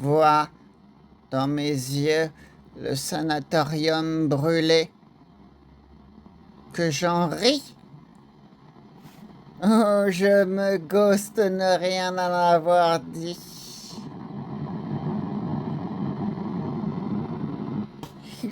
vois dans mes yeux le sanatorium brûlé, que j'en ris. Oh, je me ghost de ne rien en avoir dit.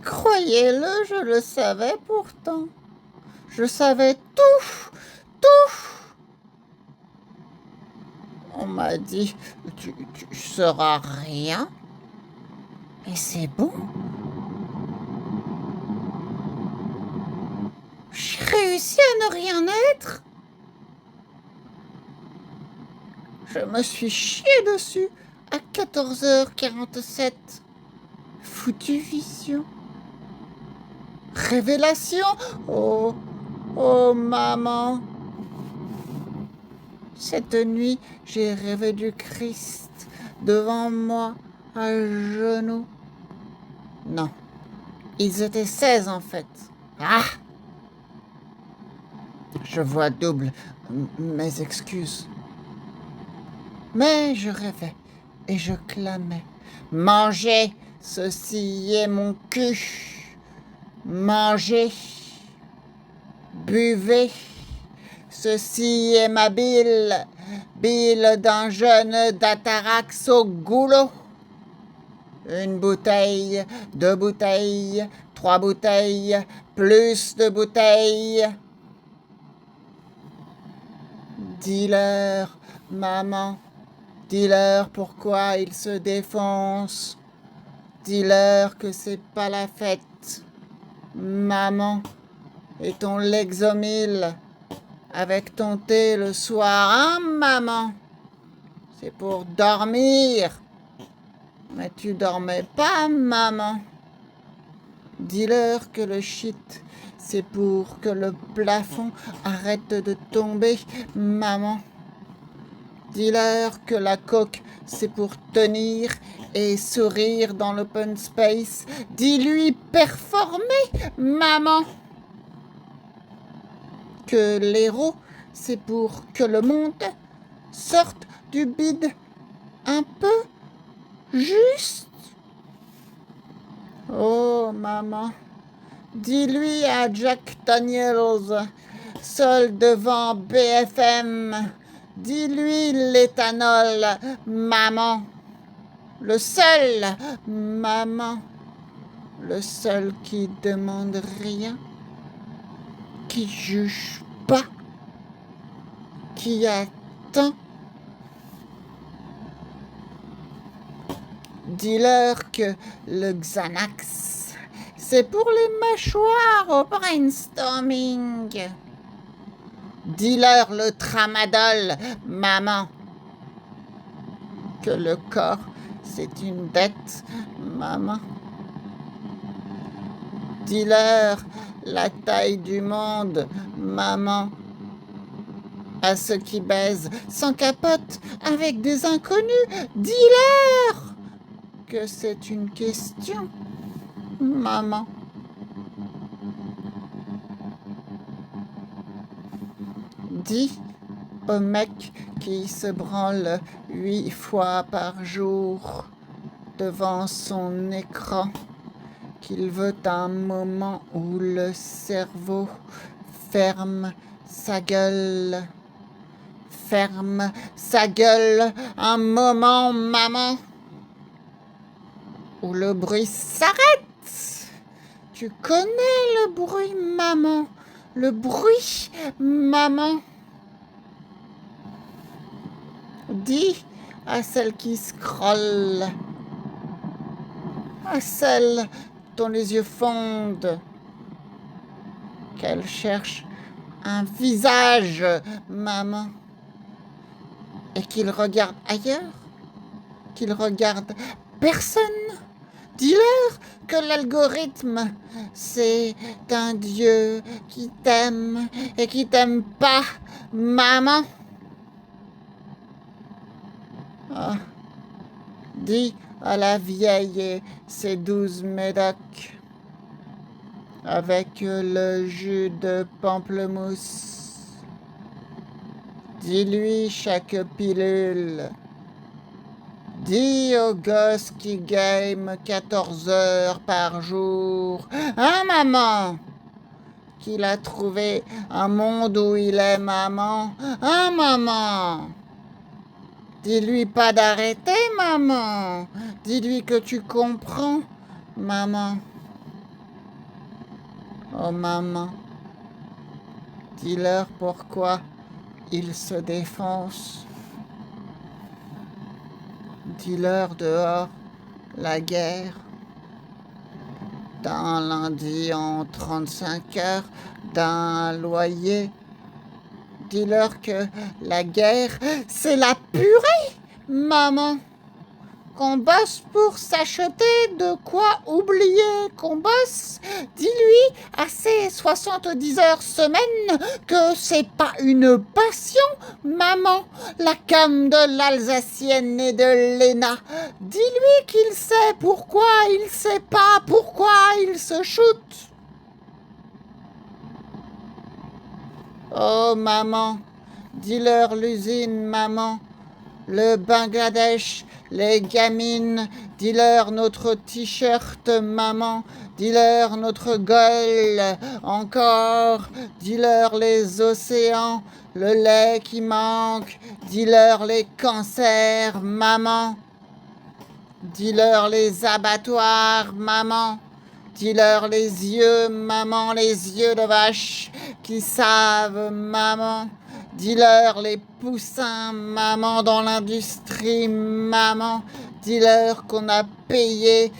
Croyez-le, je le savais pourtant. Je savais tout, tout. On m'a dit, tu seras rien. Et c'est bon. J'ai réussi à ne rien être. Je me suis chié dessus à 14h47. Foutue vision. Révélation. Oh, oh maman. Cette nuit, j'ai rêvé du Christ devant moi, à genoux. Non, ils étaient 16 en fait. Ah! Je vois double. Mes excuses. Mais je rêvais et je clamais. Mangez, ceci est mon cul. Mangez, buvez, ceci est ma bile. Bile d'un jeune d'Atarax au goulot. Une bouteille, 2 bouteilles, 3 bouteilles, plus de bouteilles. Dis-leur, maman, dis-leur pourquoi ils se défoncent. Dis-leur que c'est pas la fête. Maman, et ton Lexomil avec ton thé le soir, hein, maman? C'est pour dormir. Mais tu dormais pas, maman. Dis-leur que le shit, c'est pour que le plafond arrête de tomber, maman. Dis-leur que la coke, c'est pour tenir et sourire dans l'open space. Dis-lui performer, maman. Que l'héros, c'est pour que le monde sorte du bide un peu juste. Oh, maman, dis-lui à Jack Daniels, seul devant BFM, dis-lui l'éthanol, maman. Le seul, maman. Le seul qui demande rien, qui juge pas, qui attend. Dis-leur que le Xanax, c'est pour les mâchoires au brainstorming. Dis-leur le tramadol, maman. Que le corps, c'est une dette, maman. Dis-leur la taille du monde, maman. À ceux qui baisent sans capote avec des inconnus, dis-leur que c'est une question, maman. Dis au mec qui se branle 8 fois par jour devant son écran qu'il veut un moment où le cerveau ferme sa gueule. Ferme sa gueule un moment, maman, où le bruit s'arrête. Tu connais le bruit, maman. Le bruit, maman. Dis à celle qui scrolle, à celle dont les yeux fondent, qu'elle cherche un visage, maman, et qu'il regarde ailleurs, qu'il regarde personne. Dis-leur que l'algorithme, c'est un Dieu qui t'aime et qui t'aime pas, maman. Ah. Dis à la vieille et ses 12 médocs, avec le jus de pamplemousse. Dis-lui chaque pilule Dis au gosse qui game 14 heures par jour. Hein, maman? Qu'il a trouvé un monde où il est maman. Hein, maman? Dis-lui pas d'arrêter, maman. Dis-lui que tu comprends, maman. Oh, maman. Dis-leur pourquoi ils se défoncent. Dis-leur dehors la guerre. D'un lundi en 35 heures, d'un loyer. Dis-leur que la guerre, c'est la purée, maman. Qu'on bosse pour s'acheter de quoi oublier qu'on bosse. Dis-lui à ses 70 heures semaine que c'est pas une passion, maman, la cam de l'Alsacienne et de l'ENA. Dis-lui qu'il sait pourquoi il sait pas pourquoi il se shoot. Oh, maman, dis-leur l'usine, maman, le Bangladesh, les gamines, dis-leur notre t-shirt, maman, dis-leur notre gueule, encore, dis-leur les océans, le lait qui manque, dis-leur les cancers, maman, dis-leur les abattoirs, maman, dis-leur les yeux, maman, les yeux de vache qui savent, maman. Dis-leur les poussins, maman, dans l'industrie, maman. Dis-leur qu'on a payé,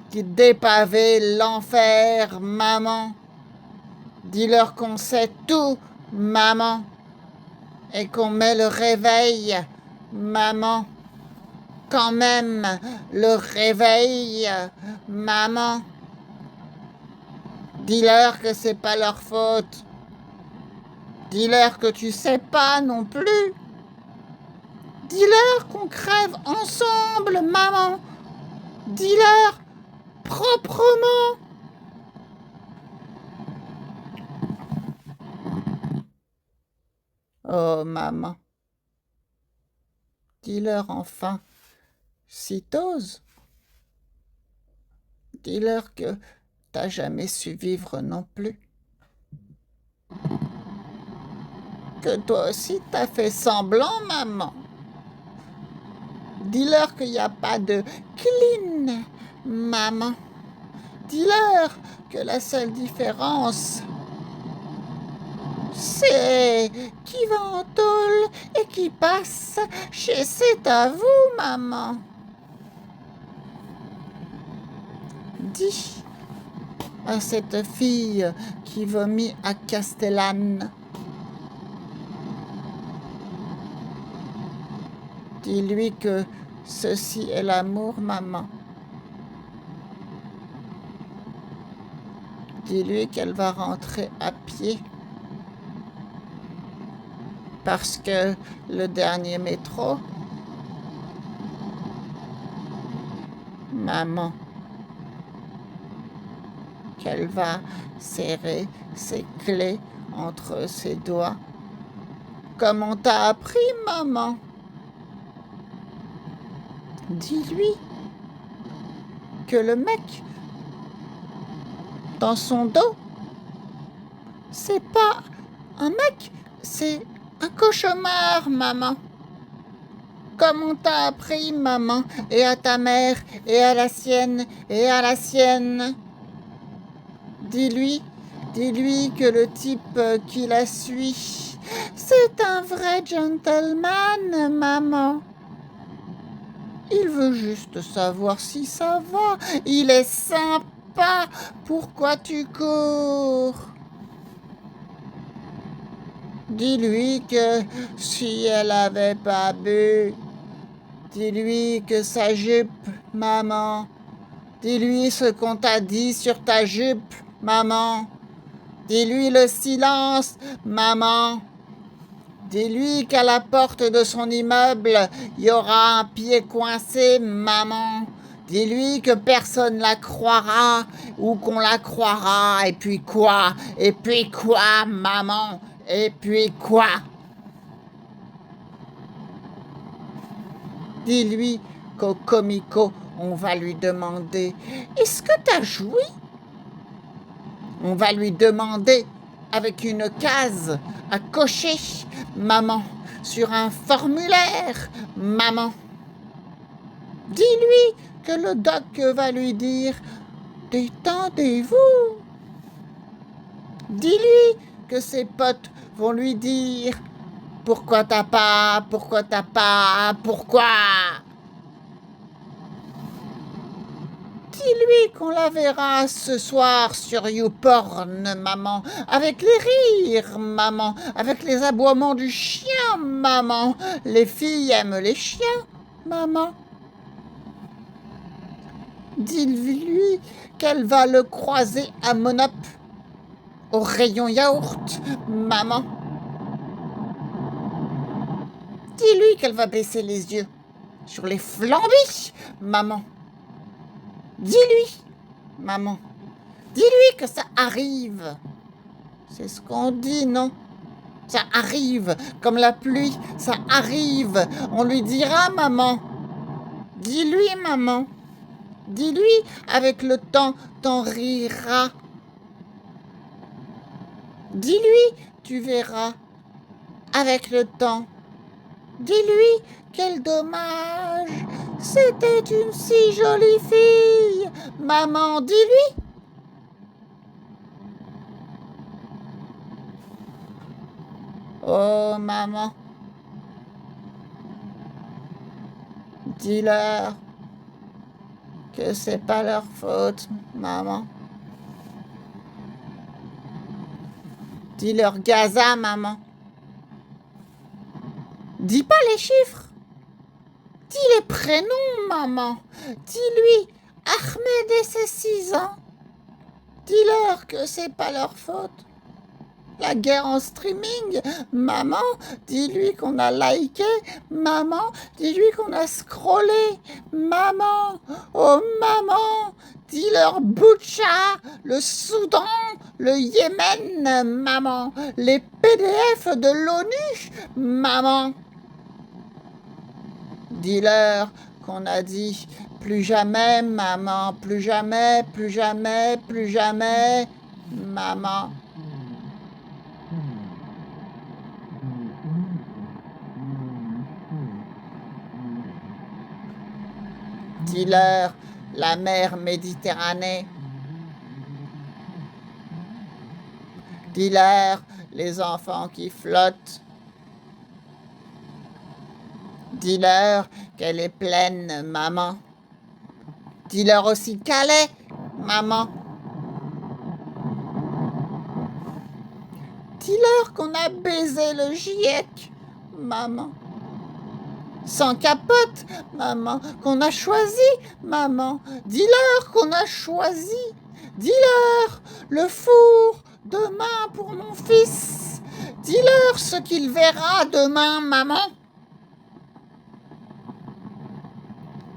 qui dépavé l'enfer, maman. Dis-leur qu'on sait tout, maman. Et qu'on met le réveil, maman. Quand même, le réveil, maman. Dis-leur que c'est pas leur faute. Dis-leur que tu sais pas non plus. Dis-leur qu'on crève ensemble, maman. Dis-leur proprement. Oh, maman. Dis-leur enfin, si t'oses. Dis-leur que t'as jamais su vivre non plus. Que toi aussi t'as fait semblant, maman. Dis-leur qu'il n'y a pas de clean, maman. Dis-leur que la seule différence, c'est qui va en tôle et qui passe chez C'est à vous, maman. Dis à cette fille qui vomit à Castellane. Dis-lui que ceci est l'amour, maman. Dis-lui qu'elle va rentrer à pied. Parce que le dernier métro, maman, qu'elle va serrer ses clés entre ses doigts. Comme on t'a appris, maman. Dis-lui que le mec dans son dos, c'est pas un mec, c'est un cauchemar, maman. Comme on t'a appris, maman, et à ta mère, et à la sienne, et à la sienne. Dis-lui que le type qui la suit, c'est un vrai gentleman, maman. Il veut juste savoir si ça va. Il est sympa. Pourquoi tu cours? Dis-lui que si elle avait pas bu. Dis-lui que sa jupe, maman. Dis-lui ce qu'on t'a dit sur ta jupe, maman. Dis-lui le silence, maman. Dis-lui qu'à la porte de son immeuble, il y aura un pied coincé, maman. Dis-lui que personne la croira ou qu'on la croira. Et puis quoi? Et puis quoi, maman? Et puis quoi? Dis-lui qu'au comico, on va lui demander « Est-ce que t'as joui ?» On va lui demander avec une case à cocher, maman, sur un formulaire, maman. Dis-lui que le doc va lui dire « Détendez-vous ». Dis-lui que ses potes vont lui dire « Pourquoi t'as pas, pourquoi t'as pas, pourquoi ?» Dis-lui qu'on la verra ce soir sur YouPorn, maman, avec les rires, maman, avec les aboiements du chien, maman. Les filles aiment les chiens, maman. Dis-lui qu'elle va le croiser à Monop, au rayon yaourt, maman. Dis-lui qu'elle va baisser les yeux sur les flambis, maman. Dis-lui, maman, dis-lui que ça arrive. C'est ce qu'on dit, non? Ça arrive, comme la pluie, ça arrive. On lui dira, maman. Dis-lui, maman. Dis-lui, avec le temps, t'en riras. Dis-lui, tu verras, avec le temps. Dis-lui, quel dommage. C'était une si jolie fille. Maman, dis-lui. Oh, maman. Dis-leur que c'est pas leur faute, maman. Dis-leur Gaza, maman. Dis pas les chiffres. Dis les prénoms, maman. Dis-lui, Ahmed et ses 6 ans. Dis-leur que c'est pas leur faute. La guerre en streaming, maman, dis-lui qu'on a liké, maman, dis-lui qu'on a scrollé, maman, oh maman, dis-leur Boucha, le Soudan, le Yémen, maman, les PDF de l'ONU, maman. Dis-leur qu'on a dit plus jamais, maman, plus jamais, plus jamais, plus jamais, maman. Dis-leur la mer Méditerranée. Dis-leur les enfants qui flottent. Dis-leur qu'elle est pleine, maman. Dis-leur aussi Calais, maman. Dis-leur qu'on a baisé le GIEC, maman. Sans capote, maman, qu'on a choisi, maman. Dis-leur qu'on a choisi. Dis-leur le four demain pour mon fils. Dis-leur ce qu'il verra demain, maman.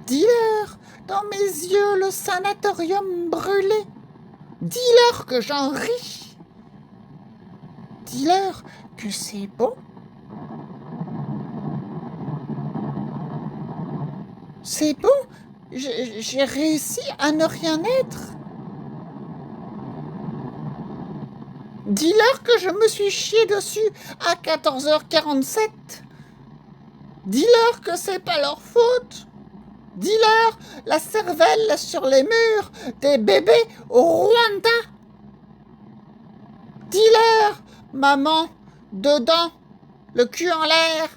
Dis-leur dans mes yeux le sanatorium brûlé. Dis-leur que j'en ris. Dis-leur que c'est beau. C'est beau, j'ai réussi à ne rien être. Dis-leur que je me suis chié dessus à 14h47. Dis-leur que c'est pas leur faute. Dis-leur la cervelle sur les murs des bébés au Rwanda. Dis-leur, maman, dedans, le cul en l'air.